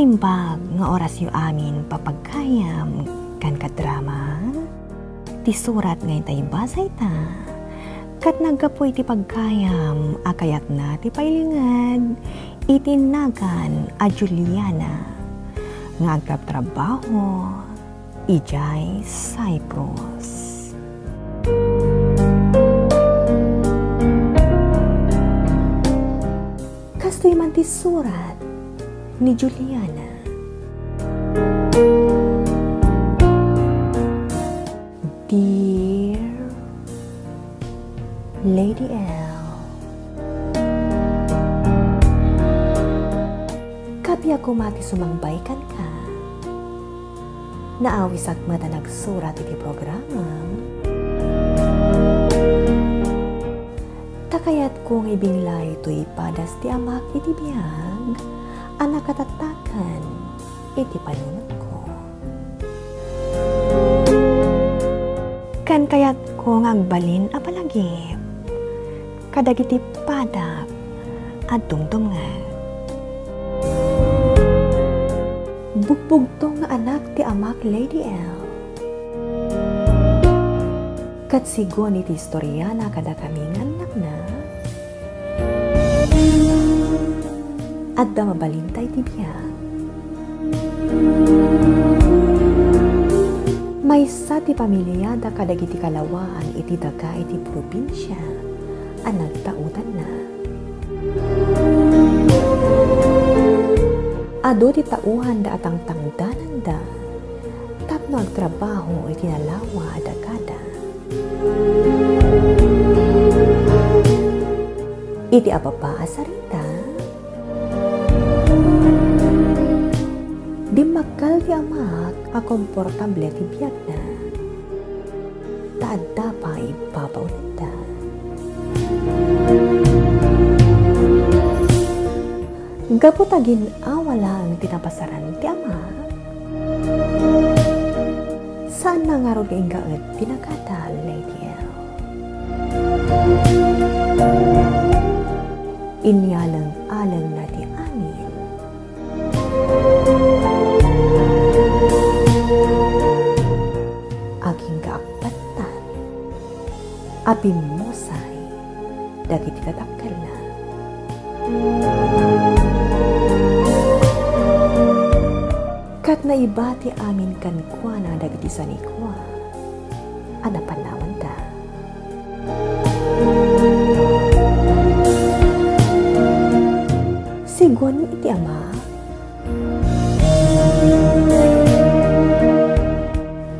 Naimbag nga oras yu amin papagkayam kan kadrama. Ti surat ngayon tayo basay ta. Kat naggapoy ti pagkayam akayat na ti pailingad itinagan a Juliana. Nga agtrabaho ijay Cyprus. Kastoy man ti surat ni Juliana. Dear Lady L, kapi ako mati sumangbaikan ka. Naawis at mata nagsurat iti programa. Takayat kong ibinglay ito'y padas ti amak iti biyag, anak katatakan iti panunod ko. Kan kayat kong agbalin apalagip, kadagiti padak at tungtungan. Bugbog to nga anak ti amak Lady L. Kat sigon iti istorya na kada kaming anak na. At da mabalintay ti biyag. Maysa ti pamilya da kadagiti kalawaan iti daga iti probinsya ang nagtautan na. Ado ti tauhan da atang tangdanan da tapno agtrabaho iti nalawa adagada. Iti ababa asarita di makal ti amak a komportable ti biyag na taadda pa ipapaunan da. Gaputagin awalang tinapasaran ti ama. Saan na nga ro gaingaet pinakata Lady L? Inyalang-alang na ti amin. Aging kaakbatan apimusay dagiti tatakkel na. Kat naibati amin kan kwa na dagiti sanikwa anapanawan da. Sigon iti ama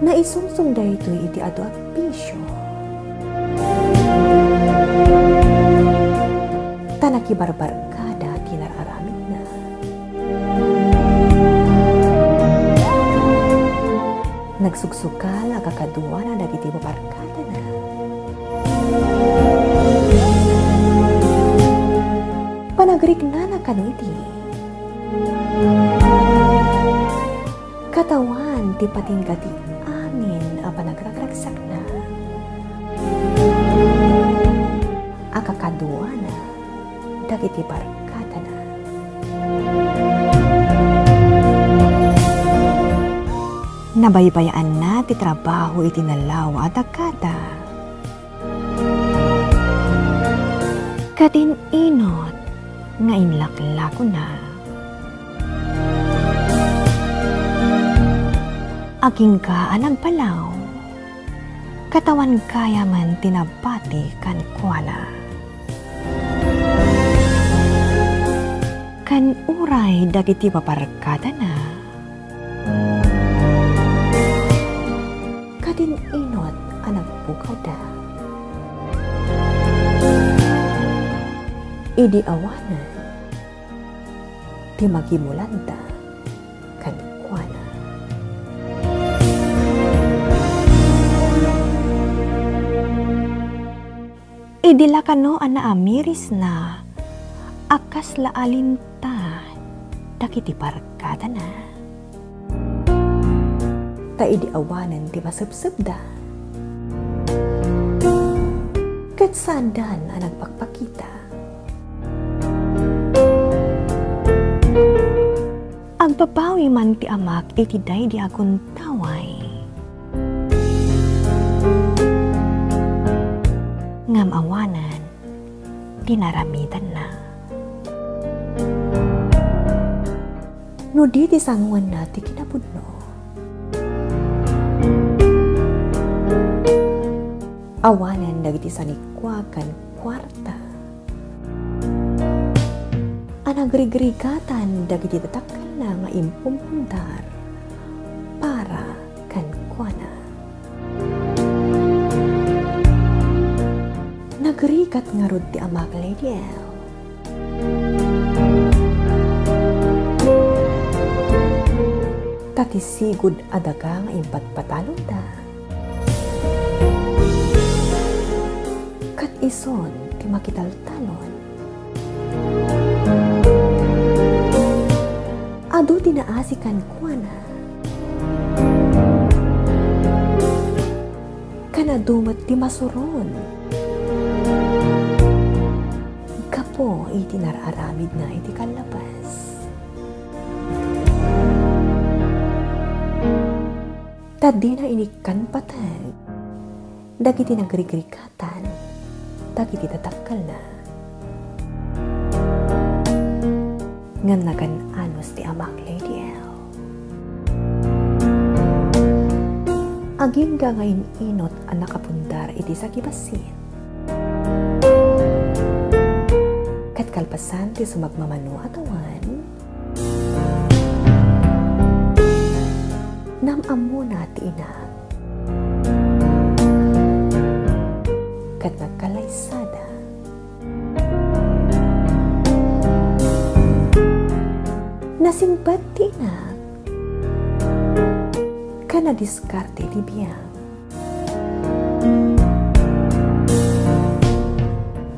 naisungsong da ito iti ado at pisyo. Tanakibarbar kada kinararamid na. Nagsugsukal agakaduwa na dagiti babarkada na. Panagrik na kaniti. Katawan ti patinggati amin a panagragragsak na. Akakaduwa na dagiti barkada na. Nabaybayaan na ti trabaho iti nalawa at agada. Katin inot nga inlaklako na. Aking ka anagpalaw, katawan kaya man tinabati kan kuala. Kan uray dagiti paparkada na. Katin inot anagpukaw da. Idi awanan ti magimulanda kan kuana. Idi lakano ana amiris na akas laalinta dakiti barkada na. Ta idi awanan ti masebseb da. Ket sandan ang nagpakpakita. Agpapawi man ti amak iti day di akong taway. Ngam awanan, dinaramitan na. No di ti sanguan na ti kinapudno. Awanan dagiti sanikwakan kwarta. Anagrigrigatan dagiti tatakal na nga impumpundar para kan kuana. Nagrikat nga rod ti amak Lady El. Tati sigud adaga nga impatpatalon da. Kat ison ti makitaltalon. Ado tinaasikan kuana. Kanadumat ti masuron. Kapo iti nararamid na iti kalabas. Tadi na inikan patag. Dagiti nagrigrikatan. Dagiti tatakal na. Ngam nagan anos ti amak Lady El. Aging gagayin inot ang nakapundar iti sa kibasin. Kat kalpasan ti sumagmamano atawan. Namamo na ti ina. Kat nagkalaysada. Nasingbat ti ina. Kana diskarte ti biyang.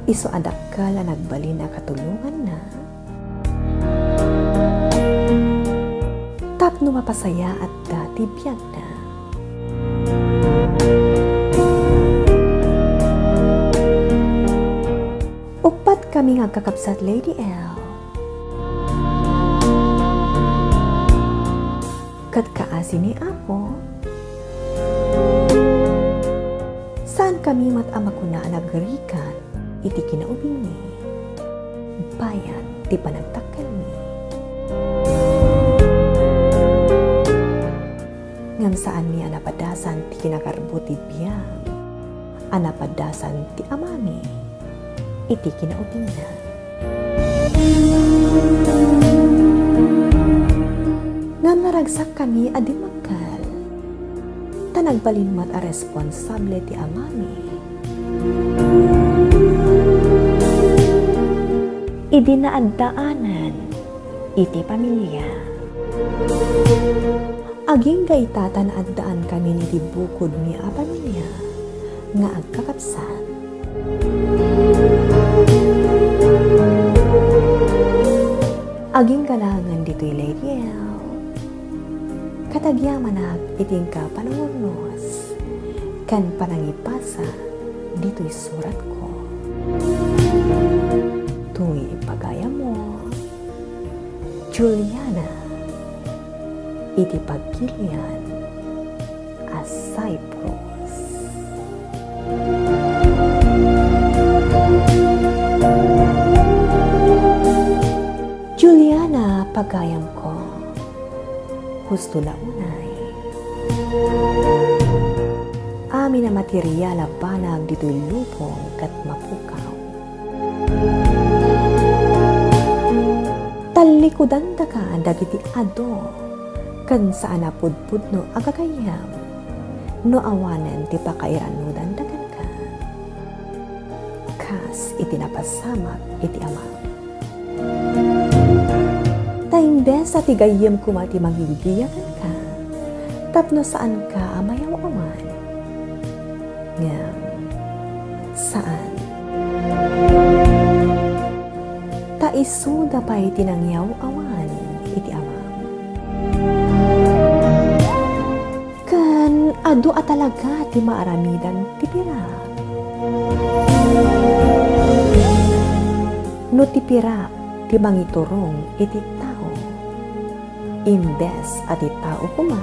Iso adak ka la nagbali na katulungan na. Tapno mapasaya at dati biyang na. Upat kami nga kakapsat Lady El. Kat kaasi ni Apo. Saan kami matamaguna nagrikan iti kinaubing ni. Bayan ti panagtakal ni. Ngam saan ni anapadasan ti kinakarbuti biyang. Anapadasan ti amami iti kinaubing na. Ngam naragsak kami adi magkal. Tanagbalinmat a responsable ti amami. Idi na addaanan iti pamilya. Aging gaitatan addaan kami iti bukod ni a pamilya nga agkakapsat. Aging kalangan dito'y Lady El. Katagyamanag iting ka panangurnos, kan panangipasa dito'y surat ko. Tuy ipagaya mo, Juliana, iti pagkilian as Cyprus. Juliana, pagayam ko. Husto na unay. Amin na materyal na banag dito'y lupong kat mapukaw. Talikudan da ka dagiti ado kan saan napudpud no agagayam no awanan ti pakairanudan dagan ka. Kas iti napasamak iti ama. Tainde sa tigayem kumati magigiyakan ka, tapno saan ka amayaw awan. Ngam, saan? Taisuda pa'y tinangyaw awan iti amam. Kan adu atalaga ti maaramidan ti pirak. No ti pirak ti mangiturong iti tao. Imbes ati tao kuma,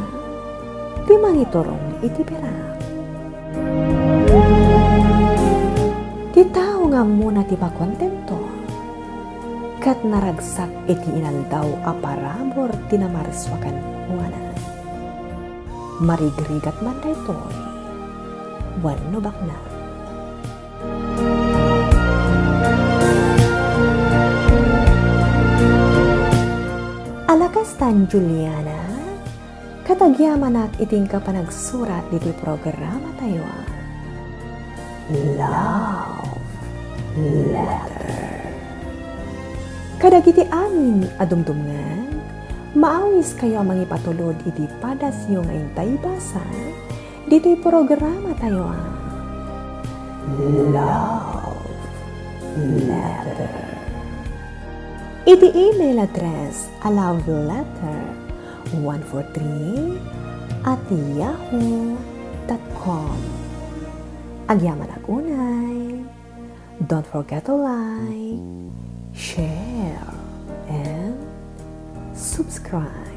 di mangiturong iti perak. Ti tao nga muna ti pakontento, kat naragsak iti inaldaw a parabor tinamariswakan huwanan. Marigrigat man daytoy, wenno bakna. Alakas tan Juliana, katagyaman at iting kapanagsurat diti programa tayo. Love Letter. Kadagiti amin adumdumngan, maawis kayo mangipatulod iti padasyo nga intay basa dito'y programa tayo. Love Letter. Iti email address loveletter143@yahoo.com. Agyaman agunay. Don't forget to like, share, and subscribe.